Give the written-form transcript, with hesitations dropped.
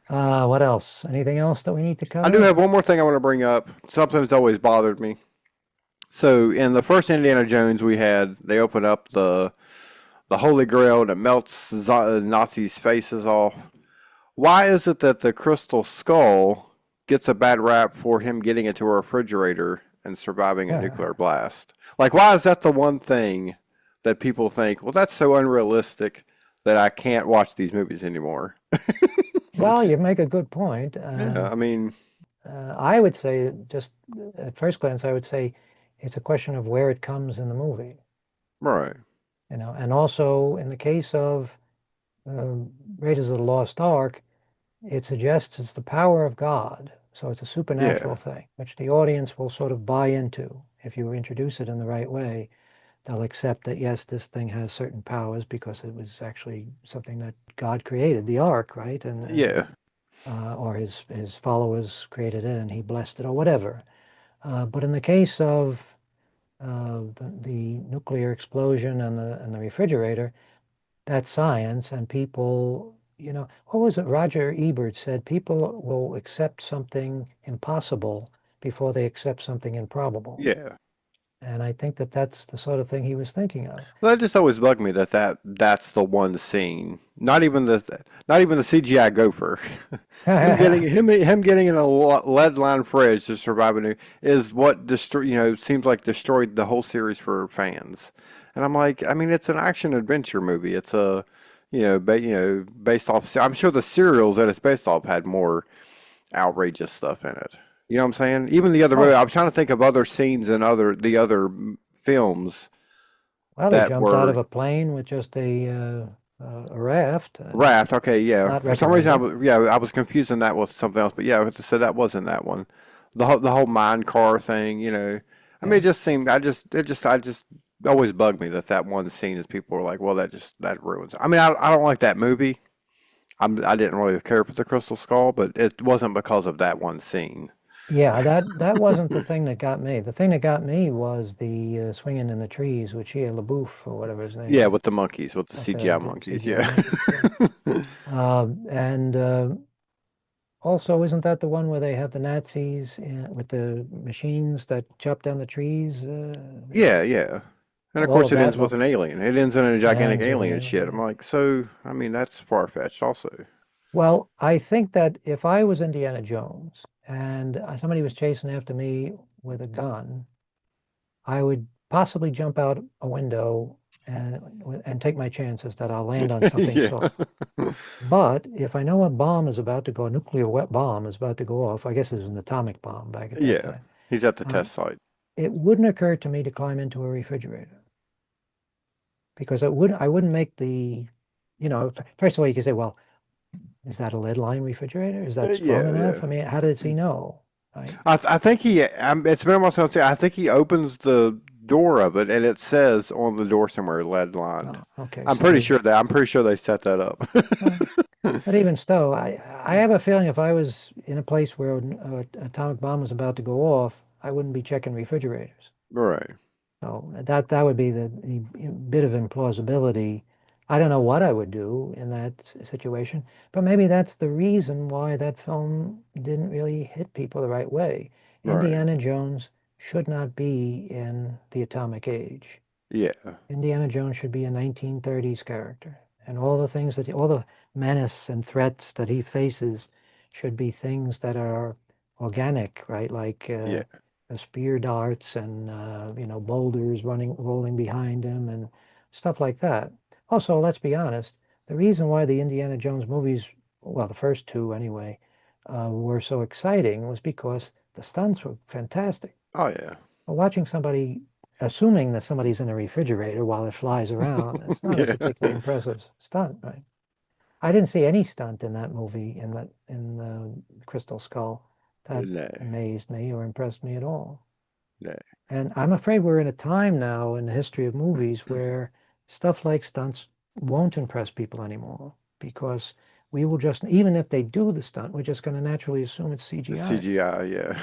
What else? Anything else that we need to I do cover? have one more thing I want to bring up. Something that's always bothered me. So in the first Indiana Jones, they open up the Holy Grail and it melts Nazis' faces off. Why is it that the Crystal Skull gets a bad rap for him getting into a refrigerator and surviving a nuclear blast? Like, why is that the one thing that people think, well, that's so unrealistic that I can't watch these movies anymore? Well, you make a good point. Yeah, I mean, I would say, just at first glance, I would say it's a question of where it comes in the movie, right. and also in the case of uh, Raiders of the Lost Ark, it suggests it's the power of God. So it's a supernatural Yeah, thing, which the audience will sort of buy into. If you introduce it in the right way, they'll accept that, yes, this thing has certain powers because it was actually something that God created, the ark, right? yeah, Or his followers created it and he blessed it or whatever. But in the case of the nuclear explosion and the refrigerator, that's science, and people, what was it? Roger Ebert said people will accept something impossible before they accept something improbable. yeah. And I think that that's the sort of thing he was thinking of. Well, that just always bugged me that's the one scene. Not even the CGI gopher. Him getting in a lead line fridge to survive a new is what seems like destroyed the whole series for fans. And I'm like, I mean, it's an action adventure movie. It's a based off. I'm sure the serials that it's based off had more outrageous stuff in it. You know what I'm saying? Even the other movie, Oh, I was trying to think of other scenes in the other films well, he that jumped out of were a plane with just a raft. raft. Okay, yeah. Not For some reason, recommended. I was confusing that with something else. But yeah, so that wasn't that one. The whole mine car thing. I mean, it Yeah. just seemed. I just always bugged me that one scene is people were like, well, that ruins it. I mean, I don't like that movie. I didn't really care for the Crystal Skull, but it wasn't because of that one scene. Yeah, that wasn't the thing that got me. The thing that got me was the swinging in the trees with Shia LaBeouf or whatever his name Yeah, is, with the monkeys, with the with CGI the monkeys. CGI Yeah. monkeys. Yeah. And also, isn't that the one where they have the Nazis with the machines that chop down the trees? Yeah, yeah. And of All course, of it that ends with an looked alien. It ends in a gigantic ends with an alien alien. shit. I'm Yeah. like, so, I mean, that's far-fetched also. Well, I think that if I was Indiana Jones and somebody was chasing after me with a gun, I would possibly jump out a window and take my chances that I'll land on something Yeah. soft. But if I know a bomb is about to go, a nuclear wet bomb is about to go off, I guess it was an atomic bomb back at that Yeah. time. He's at the Uh, test site. it wouldn't occur to me to climb into a refrigerator because I wouldn't make first of all, you could say, well, is that a lead line refrigerator? Is that strong Yeah, enough? yeah. I mean, how does he know? Right? I think it's been almost, I think he opens the door of it and it says on the door somewhere lead lined. Oh, okay. So I'm pretty sure they set that up. uh, but even so, I have a feeling if I was in a place where an atomic bomb was about to go off, I wouldn't be checking refrigerators. Right. So that would be the bit of implausibility. I don't know what I would do in that situation, but maybe that's the reason why that film didn't really hit people the right way. Right. Indiana Jones should not be in the atomic age. Yeah. Indiana Jones should be a 1930s character, and all the things all the menace and threats that he faces should be things that are organic, right? Like Yeah. spear darts and boulders rolling behind him and stuff like that. Also, let's be honest, the reason why the Indiana Jones movies, well, the first two anyway, were so exciting was because the stunts were fantastic. Oh yeah. Watching somebody, assuming that somebody's in a refrigerator while it flies around, it's not a Yeah. particularly impressive stunt, right? I didn't see any stunt in that movie in Crystal Skull that No. amazed me or impressed me at all. No. And I'm afraid we're in a time now in the history of movies where stuff like stunts won't impress people anymore because we will just, even if they do the stunt, we're just going to naturally assume it's The CGI. CGI, yeah.